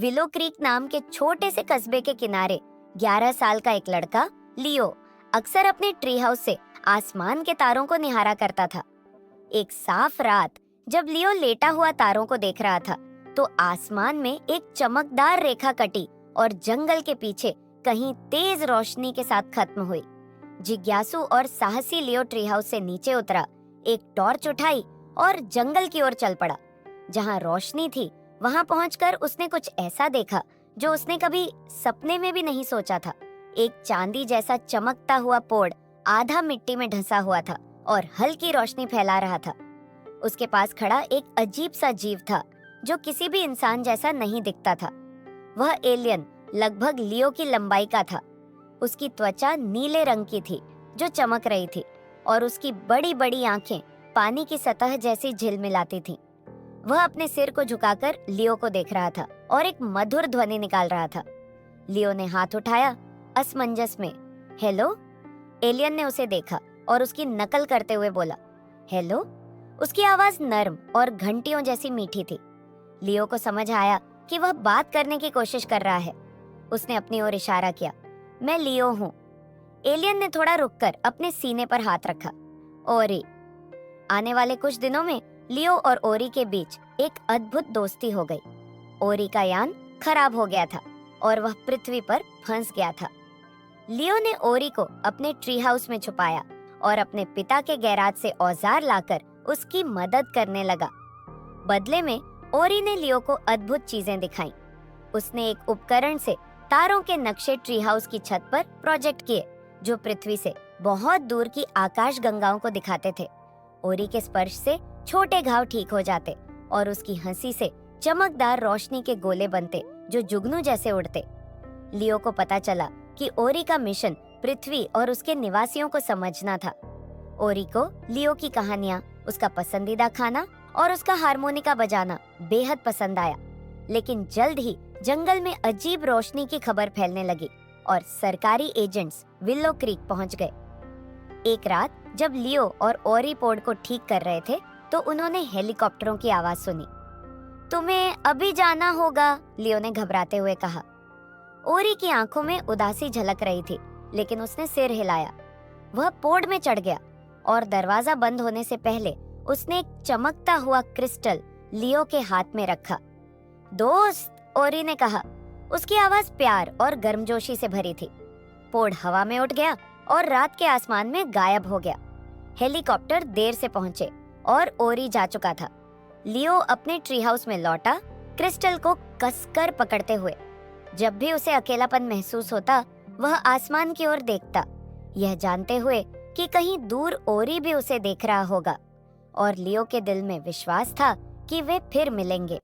Willow creek नाम के छोटे से कस्बे के किनारे 11 साल का एक लड़का लियो अक्सर अपने ट्री हाउस से आसमान के तारों को निहारा करता था। एक साफ रात जब लियो लेटा हुआ तारों को देख रहा था तो आसमान में एक चमकदार रेखा कटी और जंगल के पीछे कहीं तेज रोशनी के साथ खत्म हुई। जिज्ञासु और साहसी लियो ट्री हाउस से नीचे उतरा, एक टॉर्च उठाई और जंगल की ओर चल पड़ा। जहां रोशनी थी वहां पहुंचकर उसने कुछ ऐसा देखा जो उसने कभी सपने में भी नहीं सोचा था। एक चांदी जैसा चमकता हुआ पोड़ आधा मिट्टी में ढसा हुआ था और हल्की रोशनी फैला रहा था। उसके पास खड़ा एक अजीब सा जीव था जो किसी भी इंसान जैसा नहीं दिखता था। वह एलियन लगभग लियो की लंबाई का था। उसकी त्वचा नीले रंग की थी जो चमक रही थी और उसकी बड़ी बड़ी आंखें पानी की सतह जैसी झिलमिलाती थीं। वह अपने सिर को झुकाकर लियो को देख रहा था और एक मधुर ध्वनि निकाल रहा था। लियो ने हाथ उठाया, असमंजस में, हेलो। एलियन ने उसे देखा और उसकी नकल करते हुए बोला, हेलो। उसकी आवाज नर्म और घंटियों जैसी मीठी थी। लियो को समझ आया कि वह बात करने की कोशिश कर रहा है। उसने अपनी ओर इशारा किया, मैं लियो हूँ। एलियन ने थोड़ा रुककर अपने सीने पर हाथ रखा। ओरी। आने वाले कुछ दिनों में लियो और ओरी के बीच एक अद्भुत दोस्ती हो गई। ओरी का यान खराब हो गया था और वह पृथ्वी पर फंस गया था। लियो ने ओरी को अपने ट्री हाउस में छुपाया और अपने पिता के गैराज से औजार लाकर उसकी मदद करने लगा। बदले में ओरी ने लियो को अद्भुत चीजें दिखाईं। उसने एक उपकरण से तारों के नक्शे ट्री हाउस की छत पर प्रोजेक्ट किए जो पृथ्वी से बहुत दूर की आकाश गंगाओं को दिखाते थे। ओरी के स्पर्श से छोटे घाव ठीक हो जाते और उसकी हंसी से चमकदार रोशनी के गोले बनते जो जुगनू जैसे उड़ते। लियो को पता चला कि ओरी का मिशन पृथ्वी और उसके निवासियों को समझना था। ओरी को लियो की कहानियां, उसका पसंदीदा खाना और उसका हारमोनिका बजाना बेहद पसंद आया। लेकिन जल्द ही जंगल में अजीब रोशनी की खबर फैलने लगी और सरकारी एजेंट्स विलो क्रीक पहुंच गए। एक रात जब लियो और ओरी पोड को ठीक कर रहे थे तो उन्होंने हेलीकॉप्टरों की आवाज सुनी। तुम्हें अभी जाना होगा, लियो ने घबराते हुए कहा। ओरी की आंखों में उदासी झलक रही थी, लेकिन उसने सिर हिलाया। वह पोड में चढ़ गया और दरवाजा बंद होने से पहले उसने एक चमकता हुआ क्रिस्टल लियो के हाथ में रखा। दोस्त, ओरी ने कहा। उसकी आवाज प्यार और गर्मजोशी से भरी थी। पोड हवा में उठ गया और रात के आसमान में गायब हो गया। हेलीकॉप्टर देर से पहुंचे और ओरी जा चुका था। लियो अपने ट्री हाउस में लौटा, क्रिस्टल को कसकर पकड़ते हुए। जब भी उसे अकेलापन महसूस होता, वह आसमान की ओर देखता, यह जानते हुए कि कहीं दूर ओरी भी उसे देख रहा होगा। और लियो के दिल में विश्वास था कि वे फिर मिलेंगे।